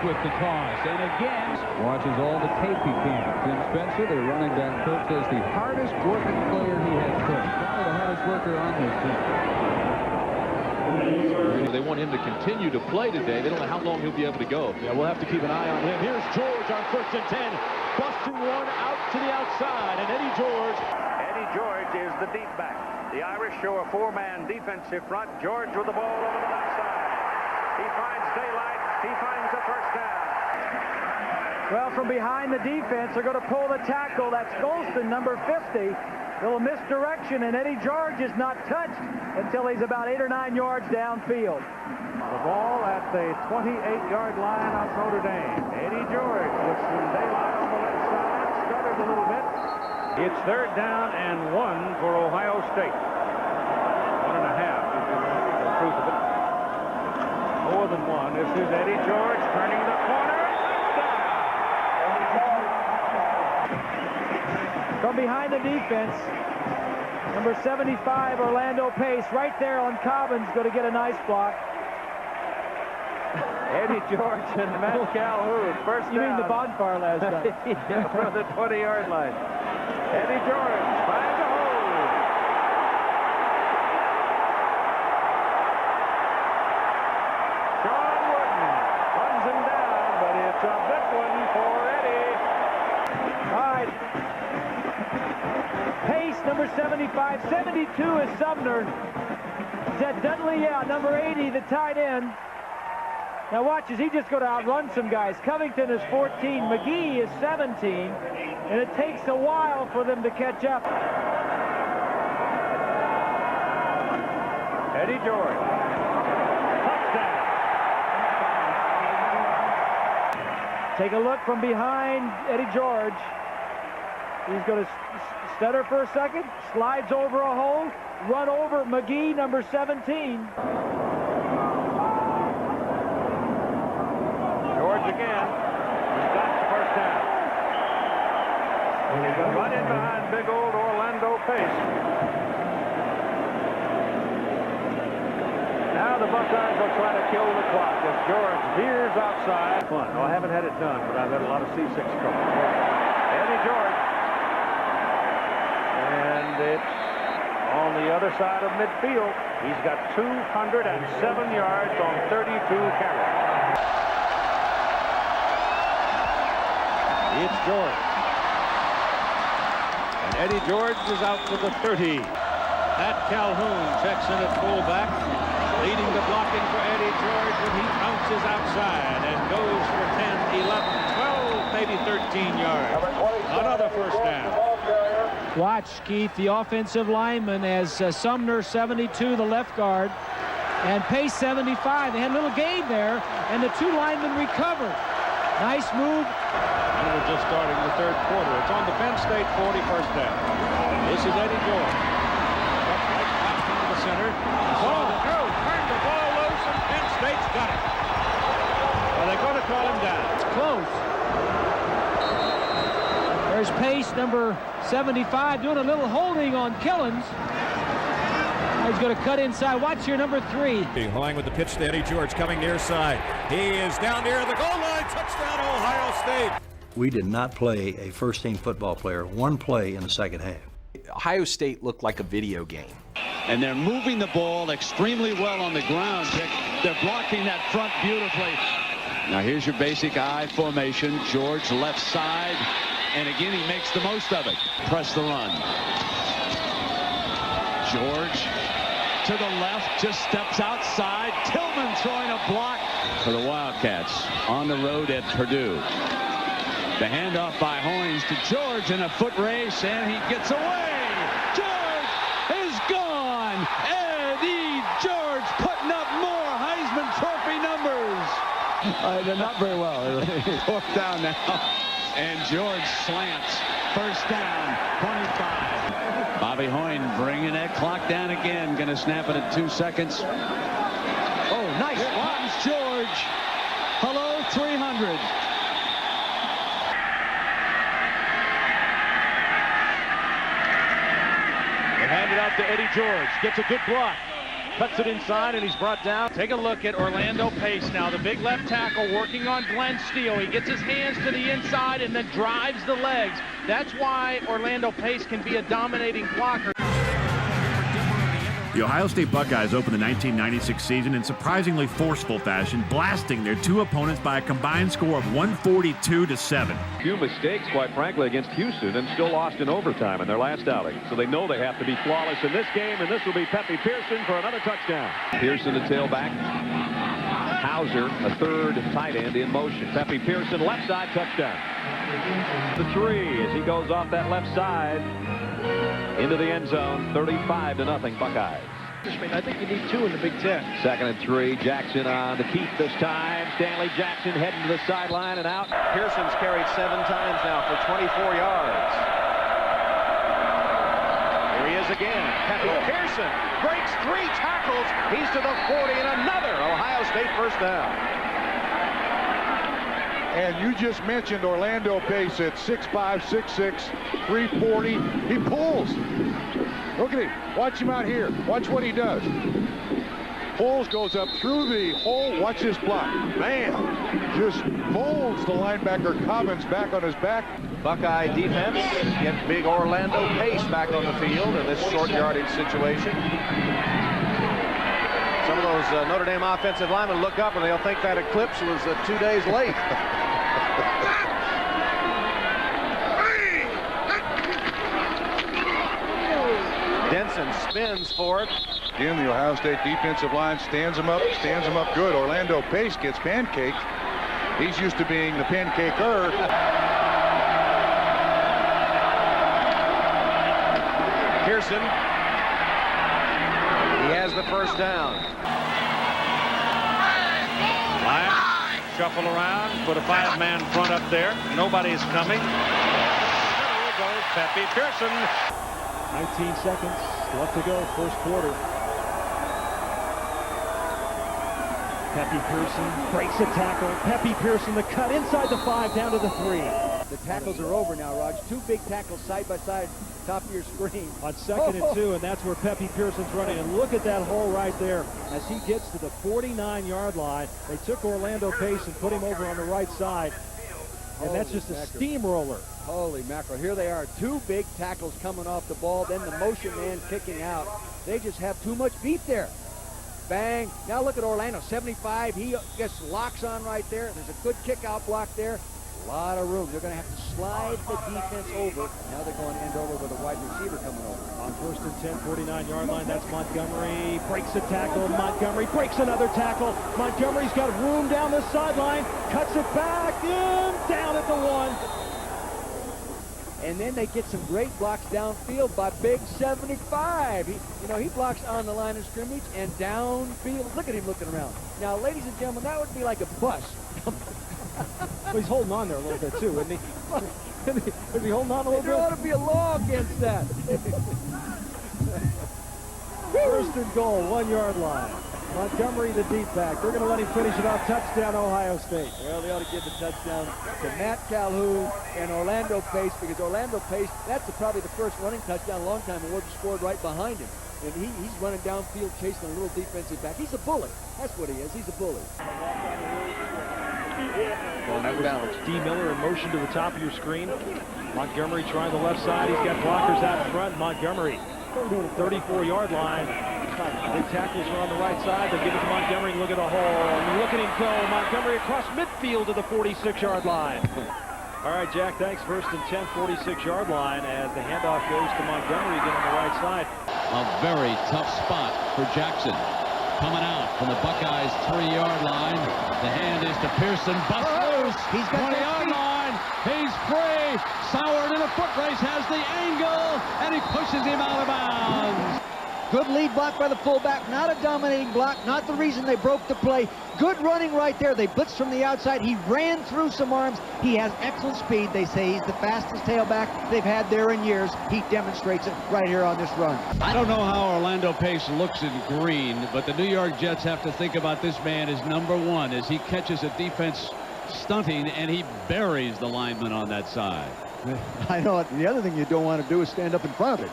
with the toss, and again watches all the tape he can. Tim Spencer, the running back coach, says the hardest working player he has coached. Probably the hardest worker on this team. They want him to continue to play today. They don't know how long he'll be able to go. Yeah, we'll have to keep an eye on him. Here's George on 1st and 10. Busting one out to the outside, and Eddie George. Eddie George is the deep back. The Irish show a four-man defensive front. George with the ball over the backside. He finds daylight. He finds a first down. Well, from behind the defense, they're going to pull the tackle. That's Golston, number 50. Little misdirection, and Eddie George is not touched until he's about 8 or 9 yards downfield. The ball at the 28-yard line of Notre Dame. Eddie George with some daylight on the left side. Stuttered a little bit. It's 3rd down and 1 for Ohio State. 1.5 is the truth of it. More than 1. This is Eddie George turning the corner. From behind the defense, number 75, Orlando Pace, right there on Cobbins, going to get a nice block. Eddie George and Matt Calhoun. First down. You mean the bonfire last night? Yeah, from the 20-yard line. Eddie George finds a hole. Sean Wooden runs him down, but it's a big one for Eddie. All right. Pace, number 75. 72 is Sumner. Is that Dudley? Yeah, number 80, the tight end. Now watch, as he just going to outrun some guys. Covington is 14. McGee is 17. And it takes a while for them to catch up. Eddie George. Touchdown. Take a look from behind Eddie George. He's going to stutter for a second, slides over a hole, run over McGee, number 17. George again. He's got the first down. He's going to run in behind big old Orlando Pace. Now the Buckeyes will try to kill the clock as George veers outside. Fun. No, I haven't had it done, but I've had a lot of C6 trouble. Eddie George. And it's on the other side of midfield. He's got 207 yards on 32 carries. It's George. And Eddie George is out to the 30. Matt Calhoun checks in at fullback, leading the blocking for Eddie George when he bounces outside and goes for 10, 11, 12, maybe 13 yards. Another first down. Watch, Keith, the offensive lineman as Sumner, 72, the left guard, and Pace, 75. They had a little gain there, and the two linemen recovered. Nice move. And we're just starting the 3rd quarter. It's on the Penn State 40, first down. This is Eddie George. Right back into the center. Turned the ball loose, and Penn State's got it. Well, they're going to call him down. It's close. There's Pace, number 75, doing a little holding on Killens. He's going to cut inside. Watch here, number 3. Hoying with the pitch to Eddie George coming near side. He is down near the goal line. Touchdown, Ohio State. We did not play a first-team football player one play in the second half. Ohio State looked like a video game. And they're moving the ball extremely well on the ground. They're blocking that front beautifully. Now here's your basic I formation. George left side. And again, he makes the most of it. Press the run. George to the left, just steps outside. Tillman throwing a block for the Wildcats on the road at Purdue. The handoff by Hoynes to George in a foot race, and he gets away. George is gone. Eddie George putting up more Heisman Trophy numbers. They're not very well. Fourth down now. And George slants. First down, 25. Bobby Hoyne bringing that clock down again. Going to snap it at 2 seconds. Oh, nice. Here comes George. Hello, 300. They hand it out to Eddie George. Gets a good block. cuts it inside, and he's brought down. Take a look at Orlando Pace now, the big left tackle working on Glenn Steele. He gets his hands to the inside and then drives the legs. That's why Orlando Pace can be a dominating blocker. The Ohio State Buckeyes opened the 1996 season in surprisingly forceful fashion, blasting their two opponents by a combined score of 142-7. Few mistakes, quite frankly, against Houston, and still lost in overtime in their last outing. So they know they have to be flawless in this game, and this will be Pepe Pearson for another touchdown. Pearson, the tailback. Hauser, a third tight end in motion. Pepe Pearson, left side, touchdown. The 3 as he goes off that left side into the end zone, 35-0 Buckeyes. I think you need 2 in the Big Ten. 2nd and 3, Jackson on the keep this time. Stanley Jackson heading to the sideline and out. Pearson's carried 7 times now for 24 yards. Here he is again. Pepe Pearson breaks 3 tackles. He's to the 40 and another Ohio State first down. And you just mentioned Orlando Pace at 6'5", 6'6", 340. He pulls. Look at him. Watch him out here. Watch what he does. Pulls, goes up through the hole. Watch this block. Man, just folds the linebacker Cobbins back on his back. Buckeye defense get big Orlando Pace back on the field in this short yardage situation. Some of those Notre Dame offensive linemen look up and they'll think that eclipse was 2 days late. Denson spins for it. Again, the Ohio State defensive line stands him up good. Orlando Pace gets pancaked. He's used to being the pancaker. Pearson. He has the first down. Lions shuffle around, put a 5-man front up there. Nobody's coming. There goes Pepe Pearson. 19 seconds left to go, first quarter. Pepe Pearson breaks a tackle. Pepe Pearson, the cut inside the 5, down to the 3. The tackles are over now, Raj. 2 big tackles side by side, top of your screen. On 2nd and 2, and that's where Pepe Pearson's running. And look at that hole right there as he gets to the 49-yard line. They took Orlando Pace and put him over on the right side. And that's just a steamroller. Holy mackerel. Here they are. 2 big tackles coming off the ball, then the motion man kicking out. They just have too much beat there. Bang. Now look at Orlando. 75. He gets locks on right there. There's a good kick-out block there. A lot of room. They're going to have to slide the defense over. Now they're going end over with a wide receiver coming over. On 1st and 10, 49-yard line, that's Montgomery. Breaks a tackle. Montgomery breaks another tackle. Montgomery's got room down the sideline. Cuts it back in. Down at the 1. And then they get some great blocks downfield by Big 75. He blocks on the line of scrimmage and downfield. Look at him looking around. Now, ladies and gentlemen, that would be like a bus. Well, he's holding on there a little bit, too, isn't he? Is he holding on a little bit? There ought to be a law against that. 1st and goal, 1-yard line. Montgomery, the deep back. They're going to let him finish it off. Touchdown, Ohio State. Well, they ought to give the touchdown to Matt Calhoun and Orlando Pace, because Orlando Pace, that's probably the first running touchdown in a long time, and Ward scored right behind him. And he's running downfield, chasing a little defensive back. He's a bully. That's what he is. He's a bully. Well, that was D. Miller in motion to the top of your screen. Montgomery trying the left side. He's got blockers out in front. Montgomery, 34-yard line. Big tackles are on the right side. They give it to Montgomery. Look at the hole. And look at him go. Montgomery across midfield to the 46-yard line. All right, Jack, thanks. 1st and 10, 46-yard line as the handoff goes to Montgomery again on the right side. A very tough spot for Jackson. Coming out from the Buckeyes 3-yard line. The hand is to Pearson. Bust loose. He's got 20-yard line. He's free. Soward in a foot race has the angle, and he pushes him out of bounds. Good lead block by the fullback. Not a dominating block. Not the reason they broke the play. Good running right there. They blitzed from the outside. He ran through some arms. He has excellent speed. They say he's the fastest tailback they've had there in years. He demonstrates it right here on this run. I don't know how Orlando Pace looks in green, but the New York Jets have to think about this man as number 1 as he catches a defense stunting and he buries the lineman on that side. I know. The other thing you don't want to do is stand up in front of it.